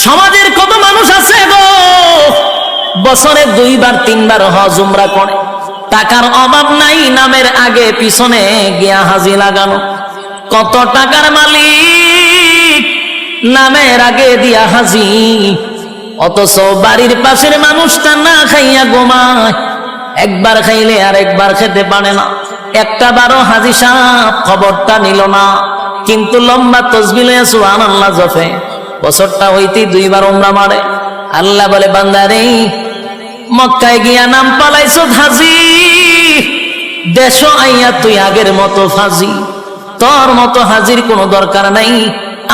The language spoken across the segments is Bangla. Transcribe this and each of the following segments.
সমাজের কত মানুষ আছে গো বছরে 2 বার 3 বার হজ উমরা করে, টাকার অভাব নাই, নামের আগে পিছনে গিয়া হাজি লাগানো। কত টাকার মালিক, নামের আগে দিয়া হাজি, অথচ বাড়ির পাশের মানুষটা না খাইয়া ঘুমায়, একবার খাইলে আর একবার খেতে পারে না। একটা বারো হাজি সাহেব খবরটা নিল না, কিন্তু লম্বা তসবিহ লইয়া সুবহানাল্লাহ জপে, বছরটা হইতে 2 বার উমরা মারে। আল্লাহ বলে বান্দারে, মক্কায় গিয়া নাম পালাইছো হাজি, দেশ আইয়া তুই আগের মতো ফাজি, তোর মতো হাজির কোনো দরকার নাই।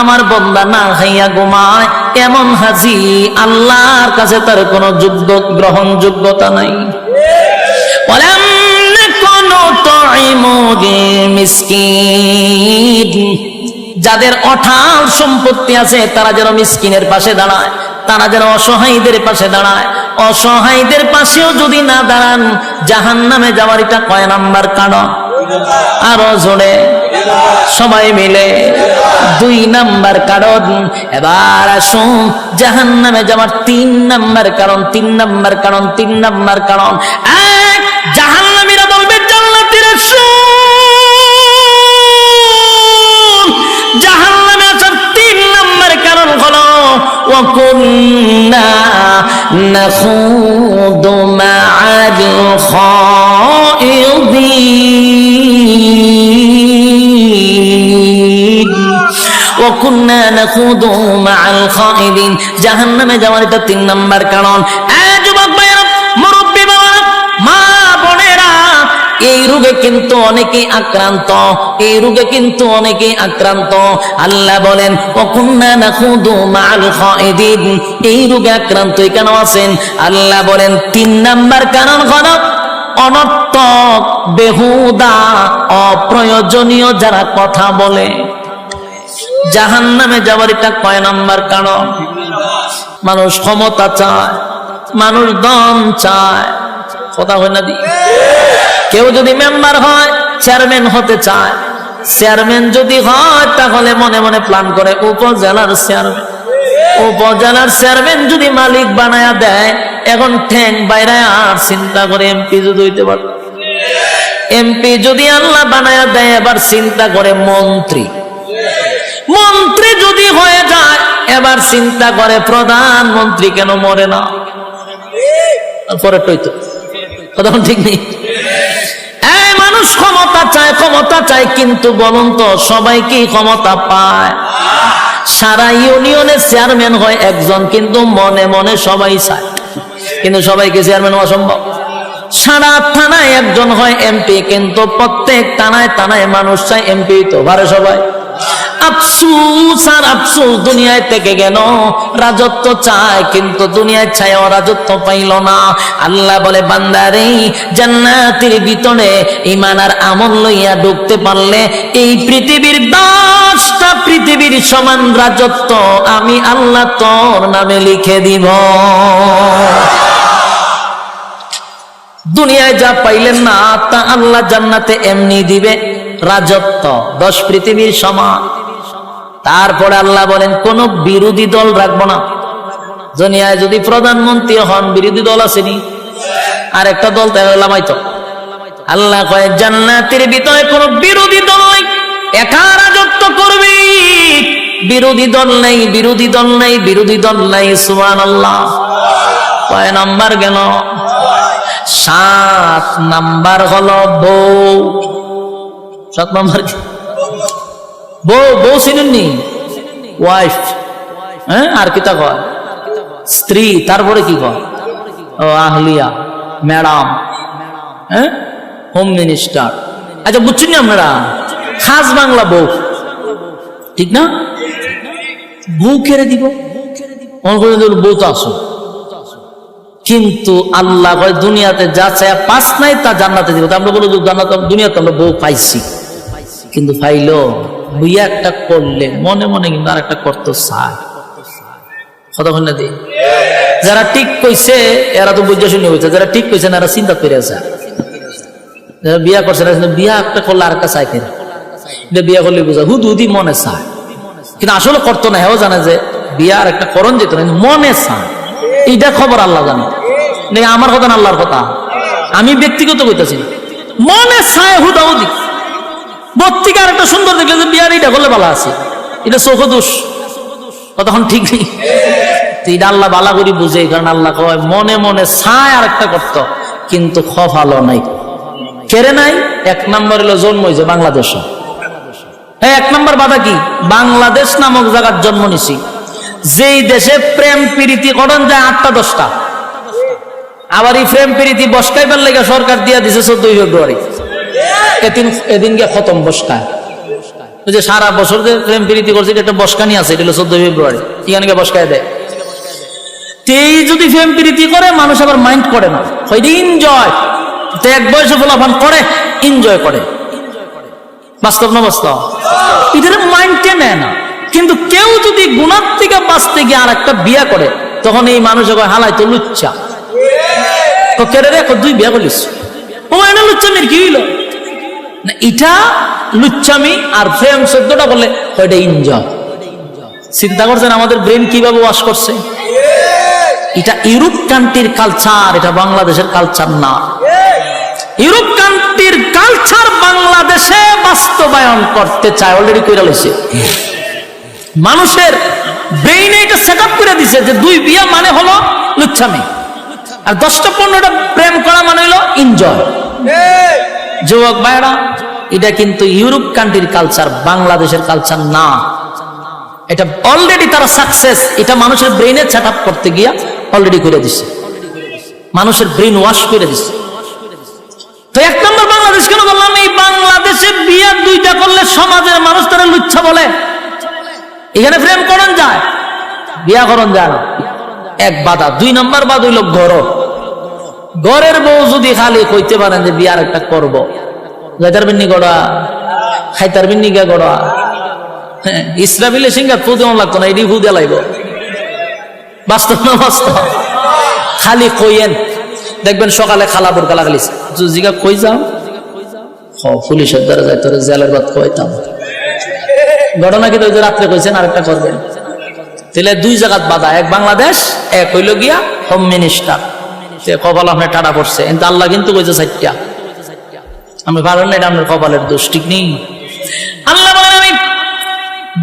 আমার বান্দা না খাইয়া ঘুমায়, এমন হাজি আল্লাহর কাছে তার কোনো গ্রহণযোগ্যতা নাই। যাদের অঢাল সম্পত্তি আছে তারা যেন মিসকিনের পাশে দাঁড়ায়, তারা যেন অসহায়ীদের পাশে দাঁড়ায়। অসহায়ীদের পাশেও যদি না দাঁড়ান, জাহান্নামে যাওয়ার এটা কয় নাম্বার কারণ? আরো জোরে সবাই মিলে 2 নাম্বার কারণ। এবার আসুন জাহান্নামে যাওয়ার 3 নাম্বার কারণ। 3 নাম্বার কারণ, 3 নাম্বার কারণ। এক, জাহান্নামীরা বলবে জান্নাতীরা শুন, জাহান্নামে আসার 3 নাম্বার কারণ হলো ওয়া কুন্না নাখুদু মা'আল খাইদিন ওয়া কুন্না নাখুদু মা'আল খাইদিন। জাহান্নামে যাওয়ার এটা 3 নাম্বার কারণ। যুবক ভাইরা, মুরব্বী বাবা, মা বোনেরা, এই রোগে কিন্তু অনেকেই আক্রান্ত, এই রোগে কিন্তু অনেকেই আক্রান্ত। আল্লাহ বলেন ওয়া কুন্না নাখুদু মা'আল খাইদিন, এই রোগে আক্রান্ত কেন আছেন? আল্লাহ বলেন 3 নাম্বার কারণ হলো অনর্থক, বেহুদা, অপ্রয়োজনীয় যারা কথা বলে। জাহান্নামে যাওয়ার এটা কয় নাম্বার কারণ? মানুষ ক্ষমতা চায়, মানুষ ধন চায়, কথা হয় না দি? কেউ যদি মেম্বার হয়, চেয়ারম্যান হতে চায়, চেয়ারম্যান যদি হয় তাহলে মনে মনে প্ল্যান করে উপজেলার চেয়ারম্যান, উপজেলার চেয়ারম্যান যদি মালিক বানায়া দেয়, এখন ঠ্যাং বাইরে আর চিন্তা করে এমপি যদি হইতে পারে, এমপি যদি আল্লাহ বানায়া দেয় এবার চিন্তা করে মন্ত্রী, মন্ত্রী যদি হয়ে যায় এবার চিন্তা করে প্রধানমন্ত্রী কেন মরে না। পরে তো কথা ঠিক নেই। এই মানুষ ক্ষমতা চায়, ক্ষমতা চায়, কিন্তু বলুন তো সবাই কি ক্ষমতা পায়? সারা ইউনিয়নের চেয়ারম্যান হয় একজন, কিন্তু মনে মনে সবাই চায়, কিন্তু সবাইকে চেয়ারম্যান হওয়া সম্ভব? সারা থানায় একজন হয় এমপি, কিন্তু প্রত্যেক থানায় থানায় মানুষ চায় এমপি তো পারে সবাই। আফসোস আর আফসোস, দুনিয়ায় থেকে গেল, রাজত্ব চায় কিন্তু দুনিয়ায় চায় ও রাজত্ব পাইল না। আল্লাহ বলে বান্দারে, জান্নাতের ভিতরে ঈমান আর আমল লইয়া ঢুকতে পারলে এই পৃথিবীর 10টা পৃথিবীর সমান রাজত্ব আমি আল্লাহ তোর নামে লিখে দিব। দুনিয়ায় যা পাইলেন না তা আল্লাহ জান্নাতে এমনি দিবে, রাজত্ব 10 পৃথিবীর সমান। তারপরে আল্লাহ বলেন কোন বিরোধী দল রাখবো না। দুনিয়ায় যদি প্রধানমন্ত্রী হন, বিরোধী দল আসেনি, আর একটা দল লামাইতো। আল্লাহ কয় জান্নাতের ভিতরে কোন বিরোধী দল নাই, একা রাজত্ব করবি, বিরোধী দল নাই, বিরোধী দল নাই, বিরোধী দল নাই। সুবহানাল্লাহ। কয় নাম্বার গেল? 7 নাম্বার হলো বউ। 7 নাম্বার কি? বউ। বউ চিনেননি? ওয়াইফ। হ্যাঁ, আর কি তা কয়? স্ত্রী। তারপরে কি কয়? ও আহলিয়া, ম্যাডাম, হ্যাঁ, হোম মিনিস্টার। আচ্ছা বুঝছেন না আপনারা? খাস বাংলা বউ, ঠিক না? বউ কেড়ে দিব, বউ তো আসো। কিন্তু আল্লাহ কয় দুনিয়াতে যা চায় 5 নাই তা জান্নাতে দিব। আমরা বলি জান্নাত, দুনিয়াতে আমরা বউ পাইছি, কিন্তু পাইলো বুইয়া একটা করলে মনে মনে কিন্তু আর একটা করতে চায়। কতক্ষণ না দি? যারা ঠিক কইছে এরা তো বুঝে শুনে হয়েছে, যারা ঠিক কইছে না এরা চিন্তা করে আছে। যারা বিয়া করছে না, বিয়া একটা করলে আর একটা চাই কিনা, বিয়া করলে বোঝা হুদি মনে চায়, কিন্তু আসলে করতো না। হেও জানে যে বিয়ার একটা করণ যেত না, মনে চায়, এইটা খবর আল্লাহ জানে। আমার কথা না আল্লাহর কথা, আমি ব্যক্তিগত কইতাছি না। মনে চায় হুদাহুদি বত্তিকে আর একটা সুন্দর দেখলে যে বিয়ার এইটা করলে ভালো আছে, এটা চোখ দোষ, কতক্ষণ ঠিক নেই। এটা আল্লাহ বালা করি বুঝে, কারণ আল্লাহ কয় মনে মনে চায় আর একটা করতো, কিন্তু খফালো নাই, কেড়ে নাই। এক নম্বর হলো জন্ম হয়েছে বাংলাদেশ। এক নম্বর বাধা কি? বাংলাদেশ নামক জায়গার জন্ম নিছি, যেই দেশে প্রেম প্রীতি করণ যায় 8টা 10টা। আবার এই প্রেম প্রীতি বসকাইবার লেগে সরকার দিয়া দিছে 14 ফেব্রুয়ারি, এদিন গিয়ে খতম বসকা। ওই যে সারা বছর যে প্রেম প্রীতি করছে এটা একটা বসকানি আছে, এটা হলো 14 ফেব্রুয়ারি, এখানে গিয়ে বসকায় দেয়। তেই যদি প্রেম প্রীতি করে মানুষ আবার মাইন্ড করে না, এনজয়। তো এক বয়সে ফলাফল করে, এনজয় করে, বাস্তব না বাস্তব? এদের মাইন্ডে নেয় না। কিন্তু কেউ যদি গুণার থেকে বাঁচতে গিয়ে আর একটা বিয়া করে, তখন এই মানুষ হালাই তো লুচ্চা, তো কেড়ে রে 2 বিয়া করিস, ও এটা লুচ্চামির কি হইল না? এটা লুচ্চামি। আর প্রেম 14টা বললে ওইটা এনজয়। চিন্তা করছেন আমাদের ব্রেন কিভাবে ওয়াশ করছে? এটা ইউরোপ কান্ট্রির কালচার, এটা বাংলাদেশের কালচার না। ইউরোপ কান্ট্রির কালচার বাংলাদেশে বাস্তবায়ন করতে চায়, অলরেডি কইরা লইছে। মানুষের ব্রেইনে এটা সেট আপ করে দিছে যে 2 বিয়া মানে হলো লুচ্ছামি, আর 10টা 15টা প্রেম করা মানে হলো এনজয়। যুবক ভাইরা, এটা কিন্তু ইউরোপ কান্ট্রির কালচার, বাংলাদেশের কালচার না। এটা অলরেডি তারা সাকসেস, এটা মানুষের ব্রেইনে সেট আপ করতে গিয়া অলরেডি করে দিছে, মানুষের ব্রেইন ওয়াশ করে দিছে। তো 1 নম্বর বাংলাদেশ কেন বললাম? এই বাংলাদেশে বিয়া 2টা করলে সমাজের মানুষ তারা লুচ্ছা বলে। এখানে প্রেম করণ যায়, বিয়া করণ যায় না, এক বাধা। 2 নম্বর বাধা হইল ঘরের বউ যদি খালি কইতে পারেন যে বিয়ার একটা করবো, যাইতার বিন্নি গড়া, খাইতার বিন্নি গা গড়া, হ্যাঁ, ইসরাফিলে সিঙ্গার ফু দেওয়া লাগতো না, এটি ফু দেওয়া লাগবে। বাস্তব না বাস্তব? খালি কইয়েন, দেখবেন সকালে খালা বোরকা লাগালিস, জিগা কই যাও, পুলিশের দ্বারা যাই তোর জেলের বাদ কইতাম। ঘটনা কি রাত্রে কইছেন আরেকটা করবেন, তাহলে 2 জায়গাত বাধা, এক বাংলাদেশ, এক হইল গিয়া হোম মিনিস্টার। কপাল আপনার টাটা পড়ছে, কিন্তু আল্লাহ কিন্তু কইছে 4টা। আমি পারেন না, এটা আপনার কপালের দোষ, ঠিক নেই। আল্লাহ বলেন আমি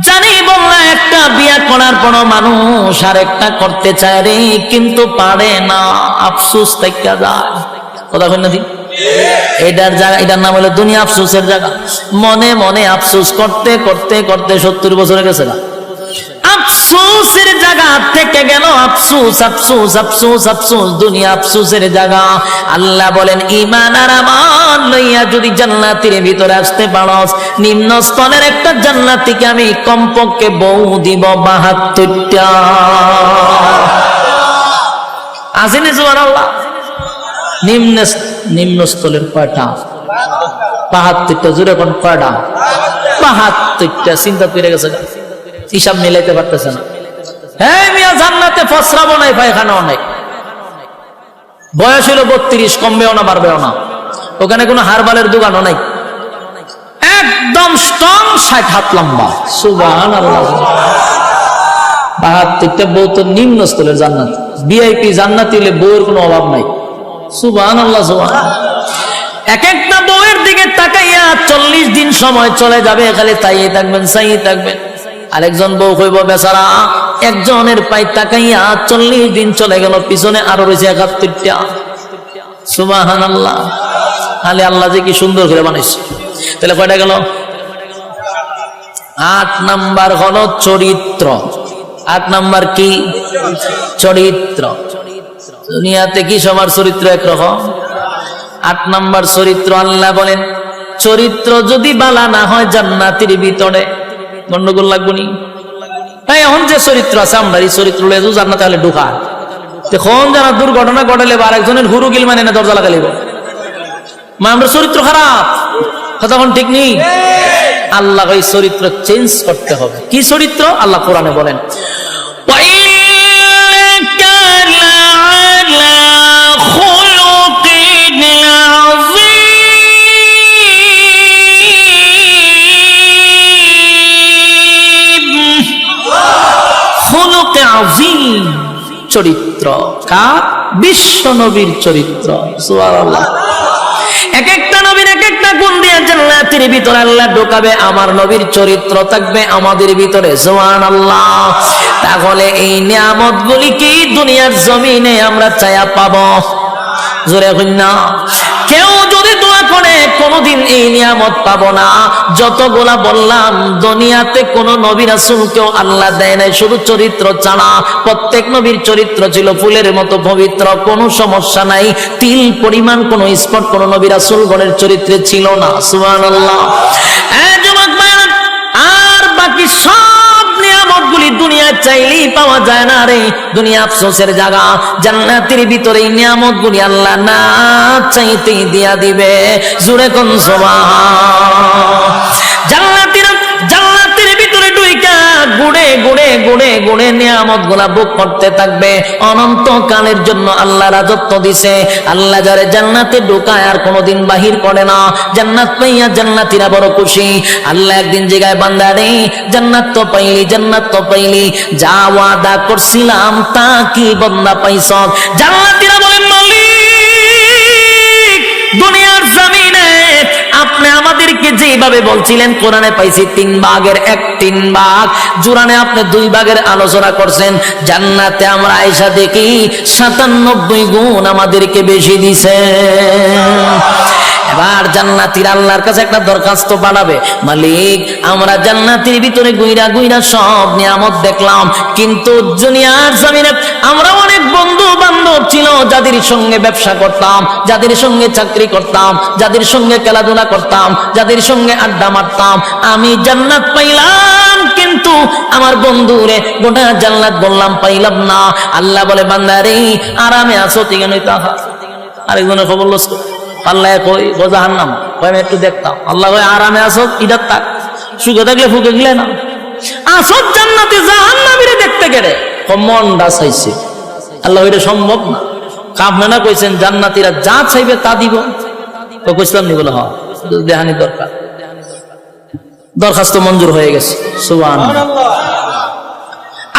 জানি বললা একটা বিয়া করার পর মানুষ আর একটা করতে চায় রে, কিন্তু পারে না, আফসোস থেকে যায়। কথা কই না দি? এটার জায়গা, এটার নাম হলো দুনিয়া আফসোসের জায়গা। মনে মনে আফসোস করতে করতে করতে 70 বছরে গেছে না, আফসোসের জায়গা থেকে গেল আফসোস আফসোস আফসোস আফসোস, দুনিয়া আফসোসের জায়গা। আল্লাহ বলেন ঈমান আর আমাল লইয়া যদি জান্নাতের ভিতরে আসতে পারস, নিম্ন স্তরের একটা জান্নাতীকে আমি কমপক্ষে বউ দিব 72টা। আসেনি সুবহানাল্লাহ? নিম্ন স্তরের কয়টা? 72টা। জোরে কোন কয়টা? 72টা। চিন্তা করে গেছে, হিসাব মিলাইতে পারতেছে না। হ্যাঁ মিয়া, জান্নাতে ফসরাবো নাই, পায়খানাও নাই। বয়স হলো 32, কমবেও না বাড়বেও না। ওখানে কোনো হারবালের দোকানও নাই, একদম স্ট্রং, 60 হাত লম্বা। সুবহানাল্লাহ। 72টা বউ তো নিম্ন স্তরের জান্নাত, ভিআইপি জান্নাতি হলে বউয়ের কোনো অভাব নাই। সুবহানাল্লাহ সুবহানাল্লাহ। এক একটা বউয়ের দিকে তাকাইয়া 40 দিন সময় চলে যাবে, খালি তাইয়ে থাকবেন, চাইয়ে থাকবেন। আরেকজন বউ কইব বেচারা একজনের পাই তাকাইয়া 40 দিন চলে গেল, পিছনে আরো রয়েছে 71টা। সুবহানাল্লাহ। খালি আল্লাহ যে কি সুন্দর করে বানাইছে। তাহলে কয়টা গেল? 8 নাম্বার হলো চরিত্র। 8 নাম্বার কি? চরিত্র। দুনিয়াতে কি সবার চরিত্র একরকম? 8 নাম্বার চরিত্র। আল্লাহ বলেন চরিত্র যদি বালা না হয় জান্নাতের ভিতরে গন্ডগোল লাগবো নি? এখন যে চরিত্র আছে আমরা এই চরিত্র জান্নাতে হলে ঢুকা, তখন যারা দুর্ঘটনা ঘটালে বা আরেকজনের হুরু গিল মানে না দরজা লাগালিব, আমরা চরিত্র খারাপ, তখন ঠিক নেই। আল্লাহ এই চরিত্র চেঞ্জ করতে হবে। কি চরিত্র? আল্লাহ কোরআনে বলেন আযীম চরিত্র, কার? বিশ্ব নবীর চরিত্র। সুবহানাল্লাহ। এক একটা নবীর এক একটা গুণ দিয়ে জান্নাতের ভিতরে আল্লাহ ঢোকাবে, আমার নবীর চরিত্র থাকবে আমাদের ভিতরে। সুবহানাল্লাহ। তাহলে এই নিয়ামতগুলি কি দুনিয়ার জমিনে আমরা চায়া পাবো? জোরে কই না। কেউ যদি দোয়া করে কোনদিন এই নিয়ামত পাবো না। যতগুলা বললাম দুনিয়াতে কোন নবী রাসূলকেও আল্লাহ দেয় নাই শুধু চরিত্র ছাড়া। প্রত্যেক নবীর চরিত্র ছিল ফুলের মতো পবিত্র, কোনো সমস্যা নাই। তিল পরিমাণ কোনো স্পট কোন নবী রাসূলগণের চরিত্রে ছিল না। সুবহানাল্লাহ। যুবক ভাইরা, আর বাকি সব নিয়ামতগুলি দুনিয়ায় চাইলেই পাওয়া যায় না রে। দুনিয়া আফসোসের জায়গা। জান্নাতের ভিতরে এই নিয়ামতগুলি আল্লাহ না চাইতেই দিয়া দিবে। জোরে কোন সুবহান। জান্নাতের ভিতরে ঢুইকা গুড়ে গুড়ে গুড়ে গুড়ে নিয়ামতগুলা ভোগ করতে থাকবে অনন্তকালের জন্য। আল্লাহ রাজত্ব দিছে। আল্লাহ যারে জান্নাতে ঢুকায় আর কোনোদিন বাহির করে না। জান্নাত পাইয়া জান্নাতীরা বড় খুশি। আল্লাহ একদিন জায়গায় বান্দা রে, জান্নাত তো পাইলি, জান্নাত তো পাইলি, যা ওয়াদা করছিলাম তা কি বান্দা পাইছ? জান্নাতীরা বলেন, মালিক দুনিয়ার জমিনে আপনি আমাদেরকে যেভাবে বলছিলেন কোরআনে পাইছি 3 ভাগের 1 ভাগ, জুরানে আপনি 2 ভাগের আলোচনা করছেন, জান্নাতে আমরা আয়েশা দেখি 97 গুণ আমাদেরকে বেশি দিছে। এবার জান্নাতীরা আল্লাহর কাছে একটা দরখাস্ত পাঠাবে, মালিক আমরা জান্নাতের ভিতরে গুইরা গুইরা সব নিয়ামত দেখলাম, কিন্তু দুনিয়ার জমিনে আমরা অনেক বন্ধু বান্ধব ছিল যাদের সঙ্গে ব্যবসা করতাম, যাদের সঙ্গে চাকরি করতাম, যাদের সঙ্গে খেলাধুলা করতাম, যাদের সঙ্গে আড্ডা মারতাম। আমি জান্নাত পাইলাম কিন্তু আমার বন্ধুরে গোটা জান্নাত বললাম পাইলাম না। আল্লাহ বলে, বান্দারে আরামে আছো ঠিক নই তাহা। আরেকজনের খবর লস আল্লাহ কই জাহান্নাম, কই আমি একটু দেখতাম। আল্লাহ কই আরামে আছো ইদার তাক, সুখে থাকলে ফুকে গেলে না, আসো জান্নাতে জাহান্নামীরে দেখতে গেলে মনটা চাইছে। আল্লাহ এটা সম্ভব না। আপনারা কইছেন জান্নাতীরা যা চাইবে তা দিব, তো কইছিলাম নি? বলে হ্যাঁ, দেহানি দরকার। দরখাস্ত মঞ্জুর হয়ে গেছে। সুবহানাল্লাহ।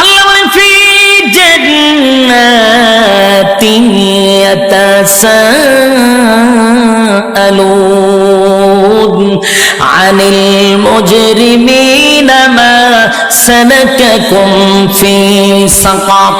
আল্লাহ বলেন, ফি জান্নাতিন ইয়াতাসাআলুন আনিল মুজরিমিনা মা সালাকাকুম ফি সাকার।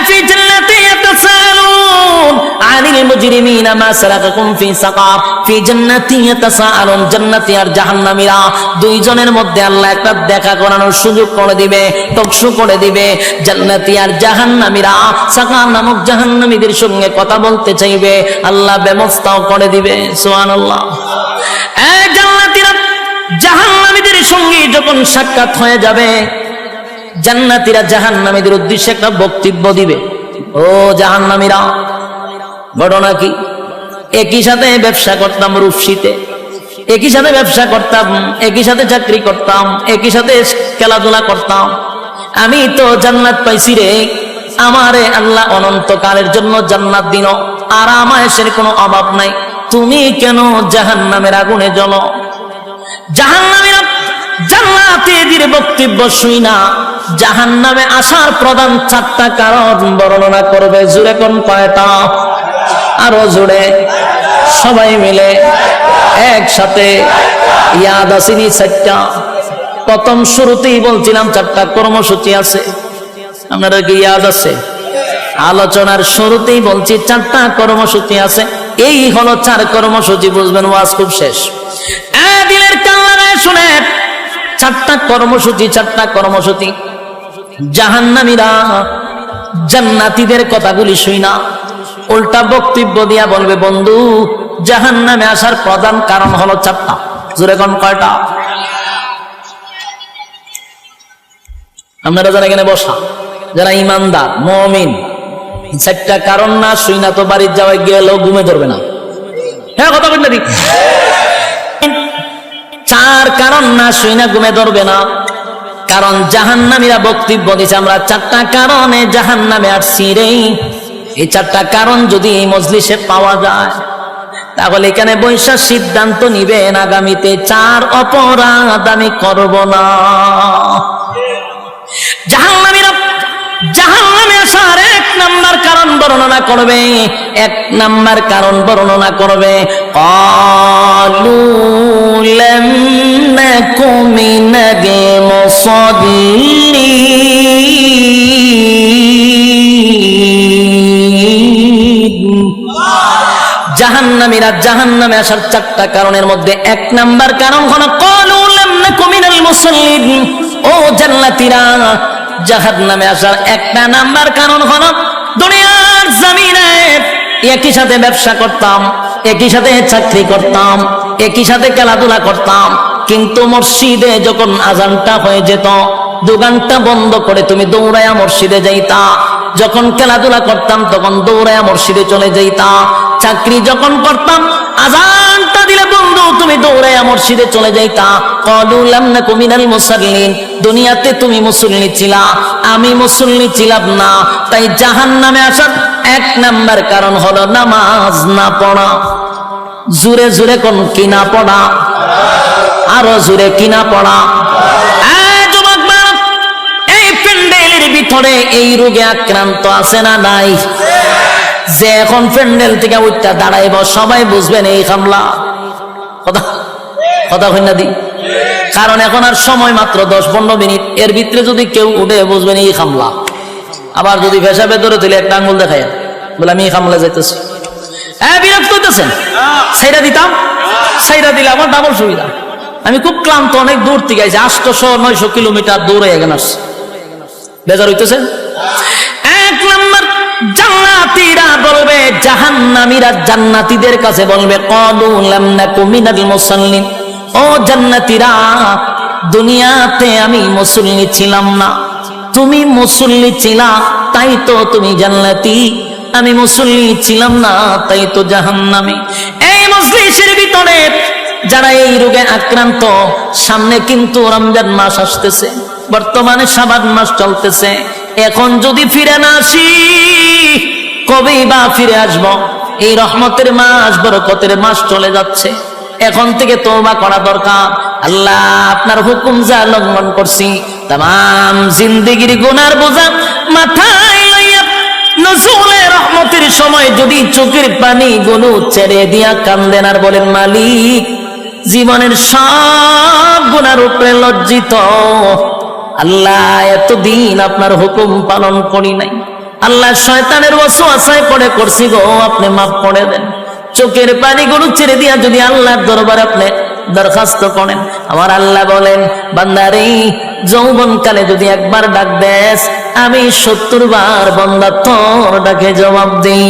ফি জান্নাতিন ইয়াতাসাআলুন আনিল মুজরিমিনা মা সালাকাকুম ফি সাকার। ফি জান্নাতিন ইয়াতাসাআলুন, জান্নাতি আর জাহান্নামীরা দুইজনের মধ্যে আল্লাহ একটা দেখা করানোর সুযোগ করে দিবে, টকশো করে দিবে। জান্নাতি আর জাহান্নামীরা সাকার নামক জাহান্নামীদের সঙ্গে কথা বলতে চাইবে, আল্লাহ ব্যবস্থাও করে দিবে। সুবহানাল্লাহ। জান্নাতীরা জাহান্নামীদের সঙ্গে যখন সাক্ষাৎ হয়ে যাবে, জান্নাতীরা জাহান্নামীদের উদ্দেশ্যে একটা বক্তব্য দিবে। ও জাহান্নামীরা, ঘটনা কি? একই সাথে ব্যবসা করতাম রূপসীতে, একই সাথে ব্যবসা করতাম, একই সাথে চাকরি করতাম, একই সাথে খেলাধুলা করতাম। আমি তো জান্নাত পাইছি রে, আমারে আল্লাহ অনন্তকালের জন্য জান্নাত দিন, আর আরামায়েশের কোনো অভাব নাই। তুমি কেন জাহান্নামের আগুনে জ্বলো? জাহান্নামীরা জান্নাতীদের বক্তব্য শুই না জাহান্নামে আসার প্রধান 4টা কারণ বর্ণনা করবে। জুড়ে কোন কয়টা? আরো জোরে সবাই মিলে একসাথে। ইয়াদ আসেনি 4টা? প্রথম শুরুতেই বলছিলাম 4টা কর্মসূচি আছে, আপনারা কি ইয়াদ আছে? আলোচনার শুরুতেই বলছি 4টা কর্মসূচি আছে। এই হলো 4 কর্মসূচি, বুঝবেন ওয়াজ খুব শেষ। দিলের কান লাগায় শুনেন, 4টা কর্মসূচি, 4টা কর্মসূচি। জাহান্নামীরা জান্নাতীদের কথাগুলি শুই না, উল্টা বক্তব্য দিয়া বলবে, বন্ধু জাহান্নামে আসার প্রধান কারণ হলো 4টা। জোরে কোন কয়টা? আপনারা যারা এখানে বসা, যারা ইমানদার মুমিন, 4টা কারণ না শুই না তো বাড়ির যাওয়ায় গেলেও ঘুমে ধরবে না। হ্যাঁ কথা বলতে দিক, 4 কারণ না শুই না ঘুমে ধরবে না। কারণ জাহান্নামীরা বক্তব্য দিচ্ছে আমরা 4টা কারণে জাহান্নামে আসছি রে। এই 4টা কারণ যদি এই মজলিসে পাওয়া যায়, তাহলে এখানে বৈশা সিদ্ধান্ত নিবেন আগামীতে 4 অপরাধ আমি করব না। জাহান্নামীরা জাহান্নামে আসার এক নাম্বার কারণ বর্ণনা করবে, এক নাম্বার কারণ বর্ণনা করবে। ক্বালু লাম নাকু মিনাল মুসাল্লিন। জাহান্নামীরা জাহান্নামে আসার চারটা কারণের মধ্যে এক নাম্বার কারণ হলো ক্বালু লাম নাকু মিনাল মুসাল্লিন। ও জান্নাতীরা, জাহান্নামে আসার একটা নাম্বার কারণ হলো দুনিয়ার জমিনে একই সাথে ব্যবসা করতাম, একই সাথে চাকরি করতাম, একই সাথে খেলাধুলা করতাম, কিন্তু মসজিদে যখন আজানটা হয়ে যেত দোকানটা বন্ধ করে তুমি দৌড়ায়া মসজিদে যাইতা। যখন খেলাধুলা করতাম তখন দৌড়ায়া মসজিদে চলে যাইতা। চাকরি যখন করতাম আজানটা দিলে বন্ধু তুমি দৌড়ায়া মসজিদে চলে যাইতা। ক্বালু লাম নাকু মিনাল মুসাল্লিন। দুনিয়াতে তুমি মুসল্লি ছিলা, আমি মুসল্লি ছিলাম না, তাই জাহান্নামে আসার এক নাম্বার কারণ হলো নামাজ না পড়া। জোরে জোরে কোন কিনা পড়া, আরো জোরে কিনা পড়া। এই প্যান্ডেলের ভিতরে এই রোগে আক্রান্ত আছে না নাই? যে এখন প্যান্ডেল থেকে উঠটা দাঁড়াইব সবাই বুঝবেন এই হামলা। কথা কথা হই না দি? কারণ এখন আর সময় মাত্র 10-15 মিনিট, এর ভিতরে যদি কেউ উঠে বুঝবেন এই হামলা। আবার যদি পেশাবে ধরে তুলে একটা আঙ্গুল দেখায় বলে আমি এই হামলা যাইতেছি, বিরক্ত হইতেছেন? সাইডা দিতাম, সাইডা দিলে আমার ডাবল সুবিধা। আমি খুব ক্লান্ত, অনেক দূর থেকে আইছি, 800-900 কিলোমিটার দৌড়ে এখানে আসছি। বেজার হইতেছেন? এক নাম্বার জান্নাতীরা বলবে, জাহান্নামীরা জান্নাতীদের কাছে বলবে ক্বালু লাম নাকু মিনাল মুসাল্লিন। ও জান্নাতীরা, দুনিয়াতে আমি মুসল্লি ছিলাম না, তুমি মুসল্লি ছিলা তাই তো তুমি জান্নাতি, আমি মুসল্লি ছিলাম না তাই তো জাহান্নামী। এই মজলিসের ভিতরে যারা এই রোগে আক্রান্ত, সামনে কিন্তু রমজান মাস আসতেছে, বর্তমানে শাবান মাস চলতেছে। এখন যদি ফিরে না আসি কবেই বা ফিরে আসব? এই রহমতের মাস, বরকতের মাস চলে যাচ্ছে। এখন থেকে তওবা করা দরকার। আল্লাহ আপনার হুকুম যা লঙ্ঘন করছি, তাম জিন্দেগির গুনার বোঝা মাথায় লইয়া নজরুলে রহমতের সময় যদি চোখের পানি গুলো ছেড়ে দিয়া কান্দেন আর বলেন মালিক জীবনের সব গুনার উপরে লজ্জিত, আল্লাহ এতদিন আপনার হুকুম পালন করি নাই, আল্লাহ শয়তানের ওয়াসওয়াসায় পড়ে করছি গো, আপনি মাফ করে দেন। চোখের পানিগুলো ছেড়ে দিয়া যদি আল্লাহর দরবারে আপনি দরখাস্ত করেন, আমার আল্লাহ বলেন বান্দারে যৌবন কালে যদি একবার ডাক দেস আমি 70 বার বান্দা তোর ডাকে জবাব দেই।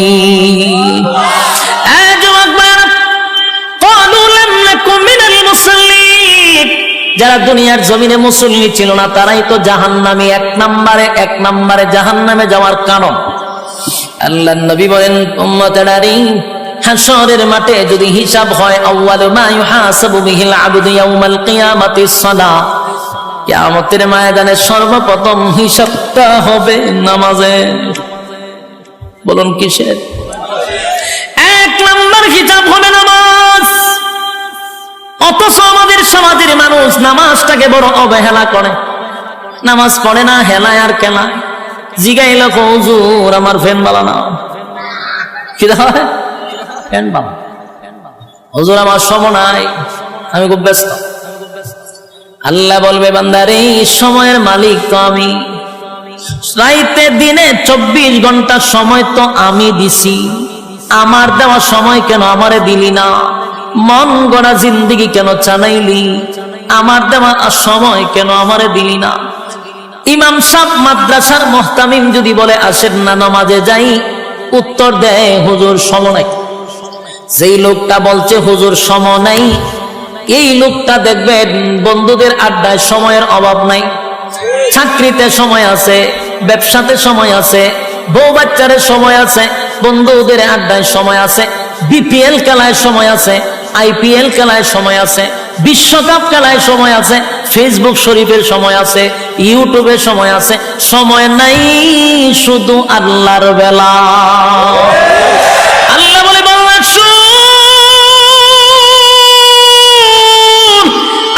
যারা দুনিয়ার জমিনে মুসল্লি ছিল না তারাই তো জাহান্নামী। এক নম্বরে জাহান্নামে যাওয়ার কারণ আল্লাহর নবী বলেন উম্মতেরারি হাশরের মাঠে যদি হিসাব হয় আউয়ালু মা ইউহাসাবু বিহিল আবদু ইয়াউমাল কিয়ামাতিস সালাহ, কিয়ামতের ময়দানে সর্বপ্রথম হিসাবটা হবে নামাজের। বলুন কিসের? এক নম্বর হিসাব হবে নামাজ। অথচ আমাদের সমাজের মানুষ নামাজটাকে বড় অবহেলা করে, নামাজ পড়ে না, হেলায় আর কেলা। জিগাইল হুজুর আমার ফ্যান বালা না, কি হয় ফ্যান বালা, হুজুর আমার সময় নাই, আমি খুব ব্যস্ত। আল্লাহ বলবে বান্দারে সময়ের মালিক তো আমি, রাইতে দিনে 24 ঘন্টা সময় তো আমি দিছি, আমার দেওয়া সময় কেন আমারে দিলি না? মন গড়া জিন্দেগি কেন চালাইলি? আমার দেওয়া সময় কেন আমারে দিলি না? ইমাম সাহেব মাদ্রাসার মুহতামিম যদি বলে আসেন না নামাজে যাই, উত্তর দেয় হুজুর সময় নাই। যেই লোকটা বলছে হুজুর সময় নাই, এই লোকটা দেখবেন বন্ধুদের আড্ডায় সময়ের অভাব নাই, চাকরিতে সময় আছে, ব্যবসাতে সময় আছে, বউ বাচ্চারে সময় আছে, বন্ধুদের আড্ডায় সময় আছে, বিপিএল খেলায় সময় আছে, আইপিএল খেলায় সময় আছে, বিশ্বকাপ খেলায় সময় আছে, ফেসবুক শরীফের সময় আছে, ইউটিউবের সময় আছে। সময় নাই শুধু আল্লাহর বেলা। আল্লাহ বলে বাংলা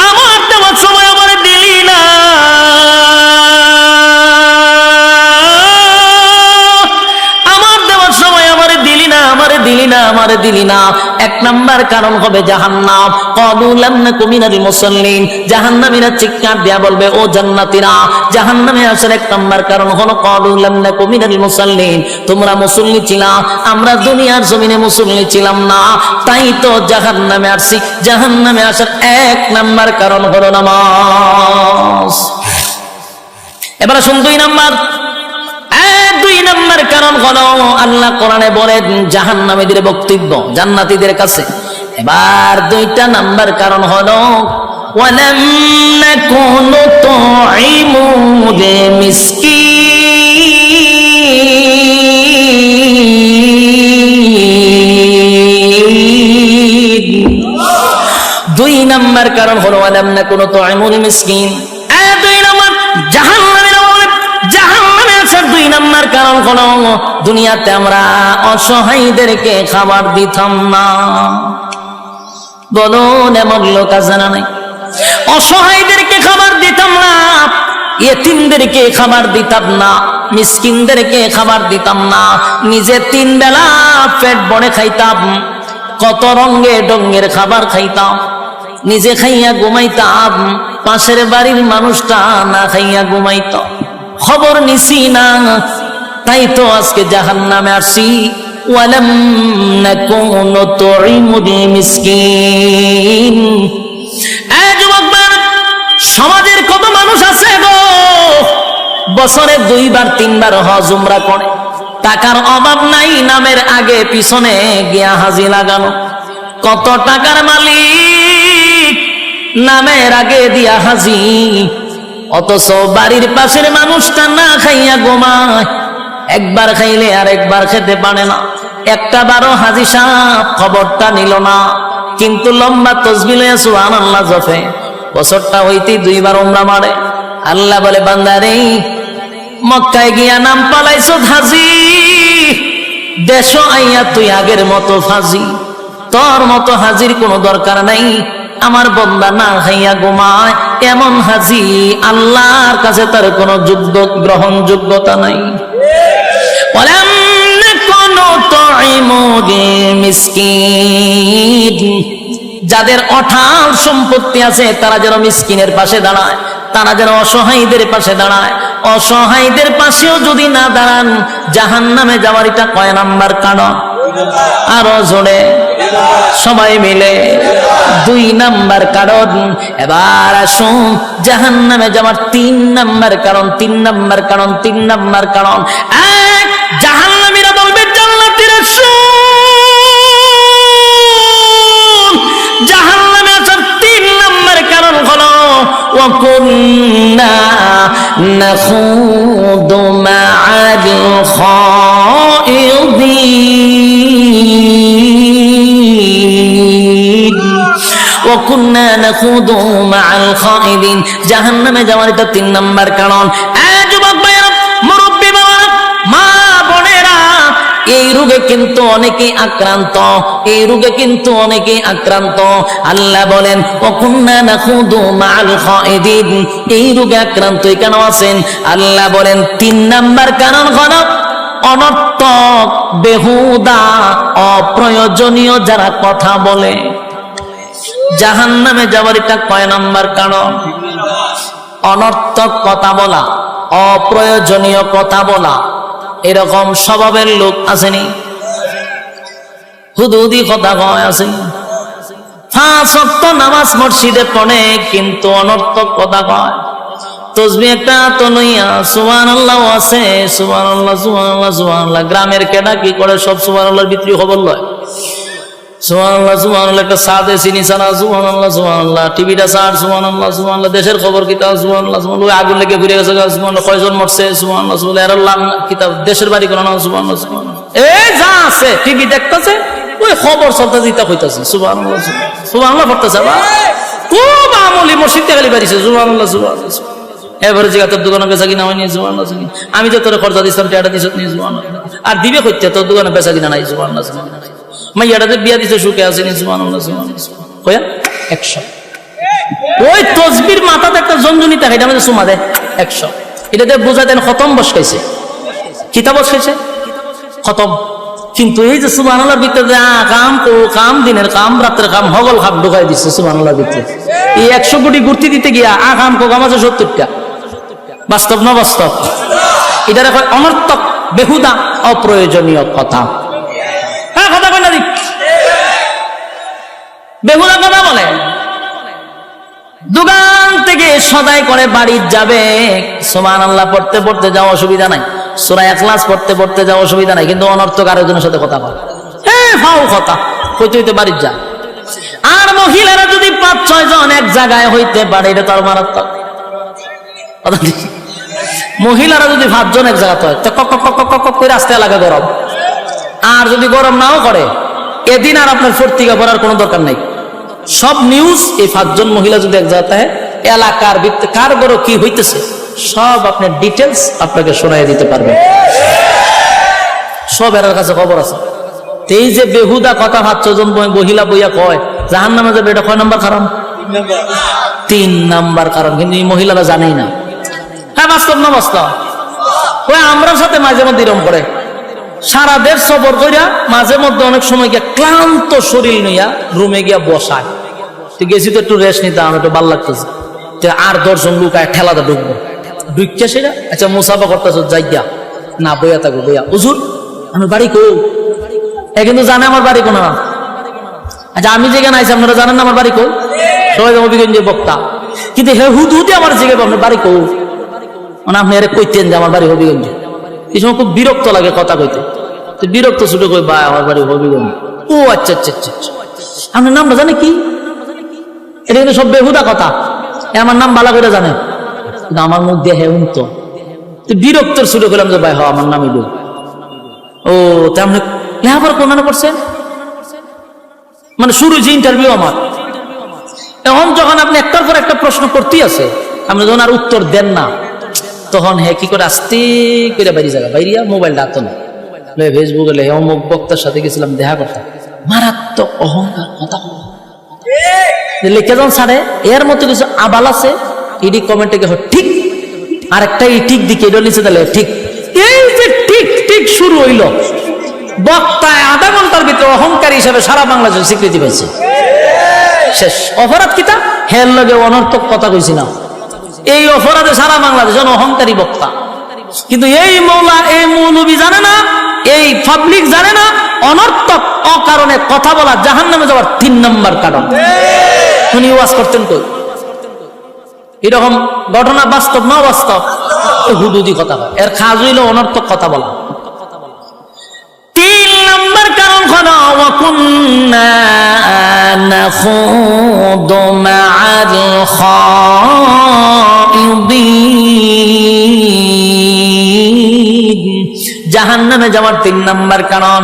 আমার দেওয়ার সময় আমার দিলি না, আমারে দিলি না, 1 নাম্বার কারণ হবে জাহান্নাম। ক্বালু লাম নাকু মিনাল মুসাল্লিন, জাহান্নামীরা চিৎকার দিয়া বলবে ও জান্নাতীরা, জাহান্নামে আসার 1 নাম্বার কারণ হলো ক্বালু লাম নাকু মিনাল মুসাল্লিন, তোমরা মুসল্লি ছিলা, আমরা দুনিয়ার জমিনে মুসল্লি ছিলাম না, তাই তো জাহান্নামে আসছি। জাহান্নামে আসার 1 নাম্বার কারণ হলো নামাজ। এবার শুন 2 নাম্বার। 2 নাম্বার কারণ হলো আল্লাহ কোরআনে বলেন জাহান্নামীদের বক্তব্য জান্নাতীদের কাছে। এবার 2টা নাম্বার কারণ হলো ওয়ালাম নাকুনু তুইমুল মিসকিন। 2 নাম্বার কারণ হলো ওয়ালাম নাকুনু তুইমুল মিসকিন। 2 নাম্বার জাহান্নামীরা বলে জাহান্নামে আসার 2 নাম্বার কারণ হলো দুনিয়াতে আমরা অসহায়দেরকে খাবার দিতাম না। বলুন এমন লোক আছে না নাই? অসহায়দেরকে খাবার দিতাম না, ইয়েতিমদেরকে খাবার দিতাম না, মিসকিনদেরকে খাবার দিতাম না, নিজে 3 বেলা পেট ভরে খাইতাম, কত রঙে ডঙ্গের খাবার খাইতাম, নিজে খাইয়া ঘুমাইতাম, পাশের বাড়ির মানুষটা না খাইয়া ঘুমাইত, খবর নিছি না, তাই তো আজকে জাহান্নামে আসছি। ওয়ালাম নাকুনু তুইমুল মিসকিন। যুবকবার, সমাজের কত মানুষ আছে গো বছরে 2 বার 3 বার হজ উমরা করে, টাকার অভাব নাই, নামের আগে পিছনে গিয়া হাজি লাগানো, কত টাকার মালিক নামের আগে দিয়া হাজি, অথচ বাড়ির পাশের মানুষটা না খাইয়া ঘুমায়, একবার খাইলে আর একবার খেতে পারে না, একটা বারো হাজি সাহেব খবরটা নিল না, কিন্তু লম্বা তসবিহ লইয়া সুবহানাল্লাহ জপে, বছরটা হইতে 2 বার উমরা মারে। আল্লাহ বলে বান্দারে মক্কায় গিয়া নাম পালাইছ হাজি, দেশ আইয়া তুই আগের মতো ফাজি, তোর মতো হাজির কোনো দরকার নাই, আমার বান্দা না খাইয়া ঘুমায়, এমন হাজি আল্লাহর কাছে তার কোনো যোগ্য গ্রহণযোগ্যতা নাই। ওয়ালাম নাকুনু তুইমুল মিসকিন। যাদের অঢাল সম্পত্তি আছে তারা যেন মিসকিনের পাশে দাঁড়ায়, তারা যেন অসহায়দের পাশে দাঁড়ায়। অসহায়দের পাশেও যদি না দাঁড়ান জাহান্নামে যাওয়ার এটা কয় নাম্বার কারণ? আরো জোরে সবাই মিলে 2 নাম্বার কারণ। এবার আসুন জাহান্নামে যাওয়ার 3 নাম্বার কারণ। 3 নাম্বার কারণ, 3 নাম্বার কারণ। এক, জাহান্নামীরা বলবে জান্নাতীরা শুন, জাহান্নামে আসার 3 নাম্বার কারণ হলো ওয়া কুন্না নাখুদু মা'আল খাইদিন। وكنا نخوض مع الخائضين। জাহান্নামে যাওয়ার এটা 3 নাম্বার কারণ। যুবক ভাইরা, মুরব্বী বাবারা, মা বোনেরা, এই রোগে কিন্তু অনেকেই আক্রান্ত, এই রোগে কিন্তু অনেকেই আক্রান্ত। আল্লাহ বলেন ওয়াকুন্না নাখুদু মা'আল খাইদিন, এই রোগে আক্রান্ত কেন আছেন? আল্লাহ বলেন 3 নাম্বার কারণ হলো অনর্থক, বেহুদা, অপ্রয়োজনীয় যারা কথা বলে। জাহান্নামে যাওয়ার এটা কয় নাম্বার কারণ? অনর্থক কথা বলা, অপ্রয়োজনীয় কথা বলা। এরকম স্বভাবের লোক আসেনি? হুদুদি কথা কয় আসেনি? 5 ওয়াক্ত নামাজ মসজিদে পড়ে কিন্তু অনর্থক কথা কয়। তসবিহ একটা তো লইয়া সুবহানাল্লাহ আছে, সুবহানাল্লাহ সুবহানাল্লাহ সুবহানাল্লাহ, গ্রামের কেডা কি করে সব সুবহানাল্লাহর ভিতরে খবর লয়। সুবহানাল্লাহ সুবহানাল্লাহ, একটা সাদে চিনি ছাড়া সুবহানাল্লাহ সুবহানাল্লাহ, টিভিটা ছাড় সুবহানাল্লাহ সুবহানাল্লাহ, দেশের খবর কিতাব সুবহানাল্লাহ সুবহানাল্লাহ, আগুন লেগে ঘুরে গেছে সুবহানাল্লাহ, কয়জন মরছে সুবহানাল্লাহ সুবহানাল্লাহ, এর আল্লাহ কিতাব, দেশের বাড়ি কোন না সুবহানাল্লাহ সুবহানাল্লাহ, এই যা আছে টিভি দেখতেছে, ওই খবর চলতে দিতে হইতাছে সুবহানাল্লাহ সুবহানাল্লাহ পড়তেছে। খুব আমলি মসজিদে খালি বাড়িছে সুবহানাল্লাহ সুবহানাল্লাহ। এবারে জিগা তোর দোকানে বেচা কিনা হয়নি সুবহানাল্লাহ, আমি যে তোর খরচা দিচ্ছিলাম টাকা দিছ নি সুবহানাল্লাহ, আর দিবে কইতে তোর দোকানে বেচা কিনা নাই সুবহানাল্লাহ সুবহানাল্লাহ, মাইয়াটাতে বিয়া দিছে সুখে আসেনি সুবহানাল্লাহ সুবহানাল্লাহ কয়া 100। ওই তসবির মাথাতে একটা জঞ্জনিতা এটা আমাদের সুমা দেয় 100, এটাতে বোঝা দেন খতম বসকাইছে, কিতাব বসকাইছে খতম, কিন্তু এই যে সুবহানাল্লাহর ভিতরে কাম তো কাম, দিনের কাম, রাতের কাম, হগল খাম ঢুকাই দিচ্ছে সুবহানাল্লাহর ভিতরে। এই 100 কোটি ঘুরতে দিতে গিয়া কাম কো কাম আছে 70টা। বাস্তব না বাস্তব? এটা এখন অনর্থক, বেহুদা, অপ্রয়োজনীয় কথা। হ্যাঁ, কথা কই না দিক, বেহুদা কথা বলে। দোকান থেকে সদাই করে বাড়ি যাবে, সুবহানাল্লাহ পড়তে পড়তে যাওয়া অসুবিধা নাই, সূরা ইখলাস পড়তে পড়তে যাওয়া অসুবিধা নাই, কিন্তু অনর্থক আরেকজনের সাথে কথা বলে, ফাও কথা কইতে হইতে বাড়ি যা। আর মহিলারা যদি 5-6 জন এক জায়গায় হইতে পারে, এটা তো আর মারাত্মক। মহিলারা যদি 5 জন এক জায়গাতে হয় তো কক কক কক কক করে আসতে লাগা গরম। আর যদি গরম নাও করে, এদিন আর আপনার পত্রিকা পড়ার কোনো দরকার নাই। সব নিউজ এই 5 জন মহিলা যদি এক জায়গাতে, এলাকার কার গরো কি হইতেছে সব আপনার ডিটেলস আপনাকে শোনাই দিতে পারবে। সব এর কাছে খবর আছে। এই যে বেহুদা কথা 5 জন মহিলা বইয়া কয় জাহান্নামে যাবে, এটা কয় নাম্বার কারণ? 3 নাম্বার কারণ। কিন্তু এই মহিলারা জানেই না। হ্যাঁ, বাস্তব না বাস্তব? ওই আমরার সাথে মাঝে মধ্যে এরকম করে, সারা দেশ সফর কইরা মাঝে মধ্যে অনেক সময় গিয়া ক্লান্ত শরীর নিয়া রুমে গিয়া বসায়, গেছি তো একটু রেস্ট নিতে, আমার একটু ভালো লাগতেছে, আর 10 জন লুকায় ঠেলাতে ঢুকবো, ঢুকছে সেটা আচ্ছা মুসাফা করতেছ, যাইয়া না বইয়া থাকবো, বইয়া হুজুর আমার বাড়ি কো, এ কিন্তু জানে আমার বাড়ি কোন না। আচ্ছা আমি যেখানে আইছি আপনারা জানেন না আমার বাড়ি কো, সবাই অভিগঞ্জের বক্তা, কিন্তু হে হুদ হুদে আমার জিজ্ঞাসা আপনার বাড়ি কো, মানে আপনি এর কইতেন যে আমার বাড়ি হবিগঞ্জে। এই সময় খুব বিরক্ত লাগে কথা কইতে, তো বিরক্ত ছুটে কই ভাই আমার বাড়ি হবিগঞ্জ। ও আচ্ছা আচ্ছা আচ্ছা, আপনার নামটা জানে কি? এটা কিন্তু সব বেহুদা কথা, আমার নাম ভালো করে জানে, কিন্তু আমার মুখ দিয়ে হেউন তো বিরক্তর ছুটে করলাম যে ভাই হ আমার নামই বল। ও তেমনি লেখাপড়া কোন করছেন, মানে শুরু যে ইন্টারভিউ আমার, এখন যখন আপনি একটার পর একটা প্রশ্ন করতেই আছে, আপনি যখন আর উত্তর দেন না, তখন হে কি করে আস্তে করে বাইরে জায়গা বাইরিয়া মোবাইলটা হাতে না ফেসবুকে লে অমুক বক্তার সাথে গেছিলাম দেখা করতে, মারাত্মক অহংকার কথা লিখে যান সারে। এর মতো কিছু আবাল আছে, ইডি কমেন্টে ঠিক, আর একটা ঠিক দিকে এটা নিচে দিলে ঠিক। এই যে ঠিক ঠিক শুরু হইল, বক্তায় আধা ঘন্টার ভিতরে অহংকারী হিসাবে সারা বাংলাদেশে স্বীকৃতি পাইছে। শেষ অপরাধ কিতা হের লগে অনর্থক কথা কইছি না, এই অপরাধে সারা বাংলাদেশ অহংকারী বক্তা। কিন্তু এই মৌলা এই মৌলবী জানে না, এই পাবলিক জানে না, অনর্থক অকারণে কথা বলা জাহান্নামে যাওয়ার 3 নাম্বার কারণ। উনি ওয়াজ করতেন কই? এরকম ঘটনা বাস্তব না বাস্তব? হুদুদি কথা বলে, এর কাজ হইল অনর্থক কথা বলা। 3 নাম্বার কারণ হলো ওয়াকুন্না নাখুদু মা'আল খাইদিন। জাহান্নামে যাওয়ার 3 নাম্বার কারণ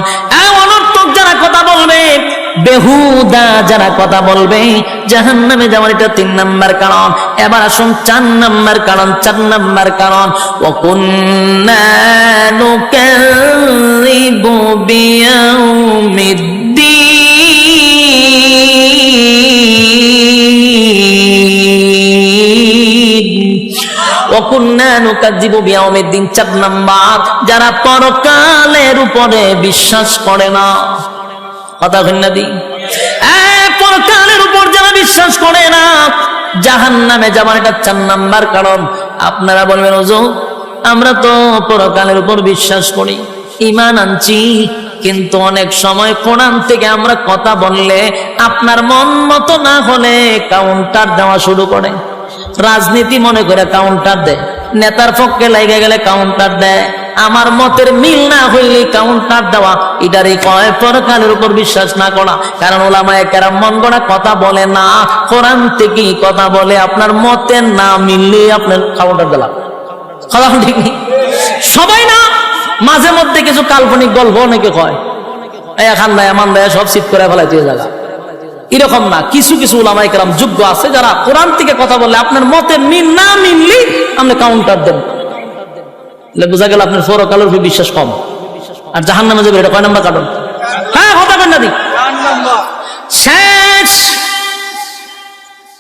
অনর্থক যারা কথা বলবে, বেহুদা যারা কথা বলবে, জাহান্নামে যাওয়ার এটা 3 নাম্বার কারণ। এবার আসুন 4 নাম্বার কারণ। 4 নাম্বার কারণ ওয়াকুন্না নুকাযযিবু বিয়াউমিদ্দিন। ওয়াকুন্না নুকাযযিবু বিয়াউমিদ্দিন 4 নাম্বার, যারা পরকালের উপরে বিশ্বাস করে না। কথা কইনা দি, পরকালের উপর যারা বিশ্বাস করে না, জাহান্নামে যাবার এটা 4 নাম্বার কারণ। আপনারা বলবেন হুজুর আমরা তো পরকালের উপর বিশ্বাস করি, ঈমান আনছি, কিন্তু অনেক সময় কোরআন থেকে আমরা কথা বললে আপনার মন মতো না হলে কাউন্টার দেওয়া শুরু করে। রাজনীতি মনে করে কাউন্টার দেয়, নেতার পক্ষে লেগে গেলে কাউন্টার দেয়, আমার মতের মিল না হইলে কাউন্টার দেওয়া। এটারই কয় পরকালের উপর বিশ্বাস না করা। কারণ উলামায়ে কেরাম মন গড়া কথা বলে না, কোরআন থেকেই কথা বলে। আপনার মতের না মিললে আপনার কাউন্টার দিলাম, কথা ঠিক নেই। সবাই না, মাঝে মধ্যে কিছু কাল্পনিক গল্প অনেকে কয়, এখান দেয় এমন দেয় সব সিট করে ফেলাই তুই জায়গা, এরকম না। কিছু কিছু উলামায়ে কেরাম যোগ্য আছে যারা কোরআন থেকে কথা বললে আপনার মতের মিল না মিললে আপনি কাউন্টার দেন, বোঝা গেল আপনার পরকালের উপর বিশ্বাস কম, আর জাহান্নামে যাবে। এটা কয় নাম্বার কারণ? হ্যাঁ কথা বলেন না দি। শেষ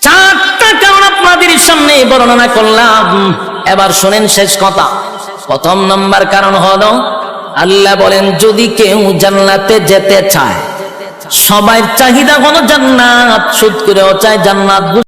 4টা কারণ আপনাদের সামনে বর্ণনা করলাম। এবার শোনেন শেষ কথা। প্রথম নাম্বার কারণ হলো আল্লাহ বলেন যদি কেউ জান্নাতে যেতে চায়, সবার চাহিদা হলো জান্নাত, সুদ করেও চায় জান্নাত।